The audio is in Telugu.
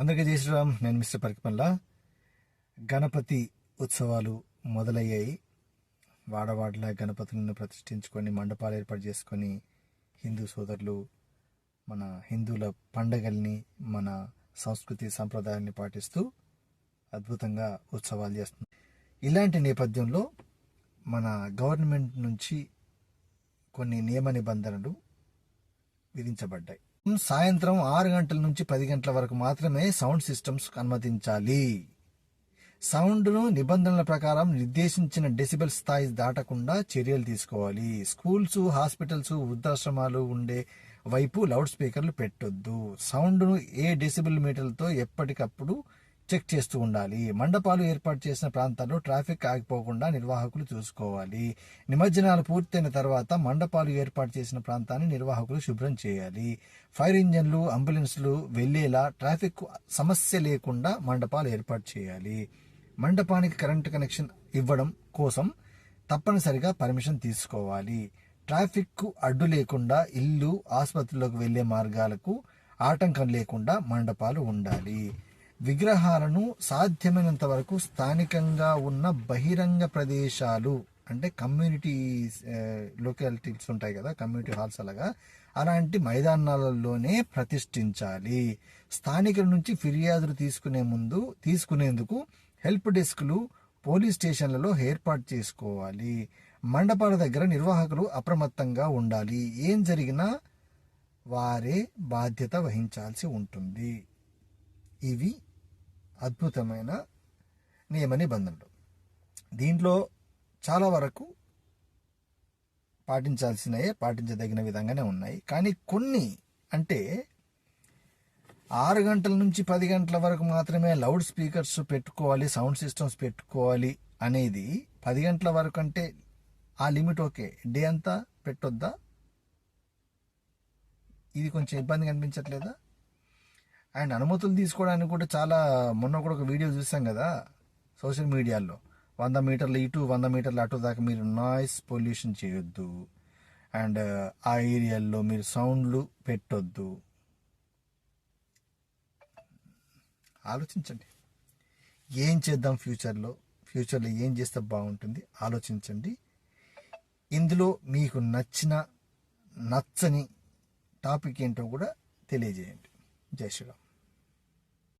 అందరికీ జై శ్రీరామ్. నేను మిస్టర్ పరికిపల్లా. గణపతి ఉత్సవాలు మొదలయ్యాయి. వాడవాడలా గణపతులను ప్రతిష్ఠించుకొని మండపాలు ఏర్పాటు చేసుకొని హిందూ సోదరులు మన హిందువుల పండగల్ని, మన సంస్కృతి సంప్రదాయాన్ని పాటిస్తూ అద్భుతంగా ఉత్సవాలు చేస్తున్నారు. ఇలాంటి నేపథ్యంలో మన గవర్నమెంట్ నుంచి కొన్ని నియమ నిబంధనలు విధించబడ్డాయి. సాయంత్రం 6 గంటల నుంచి 10 గంటల వరకు మాత్రమే సౌండ్ సిస్టమ్స్ అనుమతించాలి. సౌండ్ను నిబంధనల ప్రకారం నిర్దేశించిన డెసిబెల్ స్థాయి దాటకుండా చర్యలు తీసుకోవాలి. స్కూల్స్, హాస్పిటల్స్, వృద్ధాశ్రమాలు ఉండే వైపు లౌడ్ స్పీకర్లు పెట్టొద్దు. సౌండ్ను ఏ డెసిబెల్ మీటర్లతో ఎప్పటికప్పుడు చెక్ చేస్తూ ఉండాలి. మండపాలు ఏర్పాటు చేసిన ప్రాంతాల్లో ట్రాఫిక్ ఆగిపోకుండా నిర్వాహకులు చూసుకోవాలి. నిమజ్జనాలు పూర్తయిన తర్వాత మండపాలు ఏర్పాటు చేసిన ప్రాంతాన్ని నిర్వాహకులు శుభ్రం చేయాలి. ఫైర్ ఇంజన్లు, అంబులెన్స్లు వెళ్లేలా ట్రాఫిక్ సమస్య లేకుండా మండపాలు ఏర్పాటు చేయాలి. మండపానికి కరెంటు కనెక్షన్ ఇవ్వడం కోసం తప్పనిసరిగా పర్మిషన్ తీసుకోవాలి. ట్రాఫిక్ అడ్డు లేకుండా ఇల్లు, ఆసుపత్రులకు వెళ్లే మార్గాలకు ఆటంకం లేకుండా మండపాలు ఉండాలి. విగ్రహాలను సాధ్యమైనంత వరకు స్థానికంగా ఉన్న బహిరంగ ప్రదేశాలు అంటే కమ్యూనిటీ లొకాలిటీస్ ఉంటాయి కదా, కమ్యూనిటీ హాల్స్, అలాంటి మైదానాలలోనే ప్రతిష్ఠించాలి. స్థానికుల నుంచి ఫిర్యాదులు తీసుకునేందుకు హెల్ప్ డెస్క్లు పోలీస్ స్టేషన్లలో ఏర్పాటు చేసుకోవాలి. మండపాల దగ్గర నిర్వాహకులు అప్రమత్తంగా ఉండాలి. ఏం జరిగినా వారే బాధ్యత వహించాల్సి ఉంటుంది. ఇవి అద్భుతమైన నియమ నిబంధనలు. దీంట్లో చాలా వరకు పాటించదగిన విధంగానే ఉన్నాయి. కానీ కొన్ని అంటే 6 గంటల నుంచి 10 గంటల వరకు మాత్రమే లౌడ్ స్పీకర్స్ పెట్టుకోవాలి, సౌండ్ సిస్టమ్స్ పెట్టుకోవాలి అనేది 10 గంటల వరకు అంటే ఆ లిమిట్ ఓకే. డే అంతా పెట్టొద్దా? ఇది కొంచెం ఇబ్బందిగా అనిపించట్లేదా? అండ్ అనుమతులు తీసుకోవడానికి కూడా మొన్న కూడా ఒక వీడియో చూసాం కదా సోషల్ మీడియాలో, 100 మీటర్లు ఇటు 100 మీటర్లు అటు దాకా మీరు నాయిస్ పొల్యూషన్ చేయొద్దు, అండ్ ఆ ఏరియాల్లో మీరు సౌండ్లు పెట్టొద్దు. ఆలోచించండి, ఏం చేద్దాం ఫ్యూచర్లో ఏం చేస్తే బాగుంటుంది ఆలోచించండి. ఇందులో మీకు నచ్చని టాపిక్ ఏంటో కూడా తెలియజేయండి. జై శ్రీరామ్.